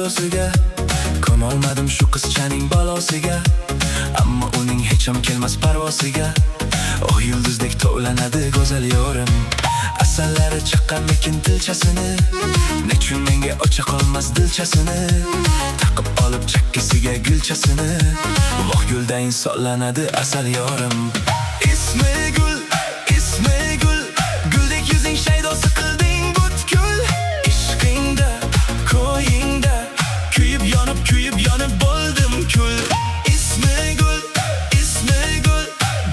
savdosiga. Ko'nolmadim shu qizchaning balosiga, ammo uning hech ham kelmas parvosiga. Oh, yulduzdek tovlanadi go'zal yorim, asallari chaqqanmikin dilchasini. Nechun menga ocha qolmas dilchasini, taqib olib chakkasiga gulchasini. Voh, guldayin sollanadi asal yorim. Ismi gul, ismi gul, guldek yuzing shaydosi qilding butkul. Ishqingda, ko'yingda kuyib yonib bo'ldim kul. Ismi gul, ismi gul,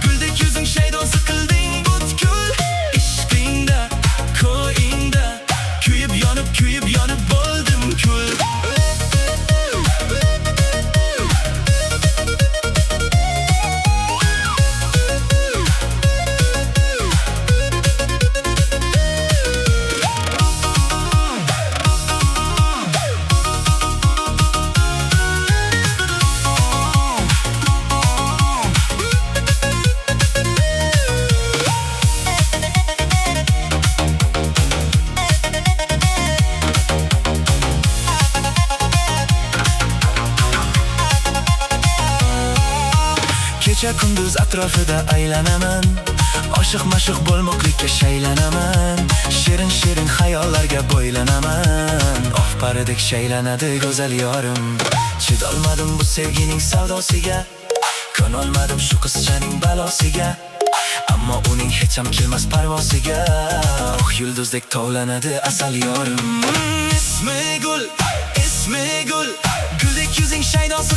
guldek yuzing shaydosi qilding butkul. Ishqingda, ko'yingda kuyib yonib bo'ldim kul. Kecha kunduz atrofida aylanaman, oshiq-mashiq bo'lmoqlikka shaylanaman. Shirin xayollarga bo'ylanaman. Oh, paridek shaylanadi go'zal yorim. Chidolmadim bu sevgining savdosiga, ko'nolmadim shu qizchaning balosiga, ammo uning hech ham kelmas parvosiga. Oh, yulduzdek tovlanadi asal yorim. Ismi gul, guldek yuzing shaydosi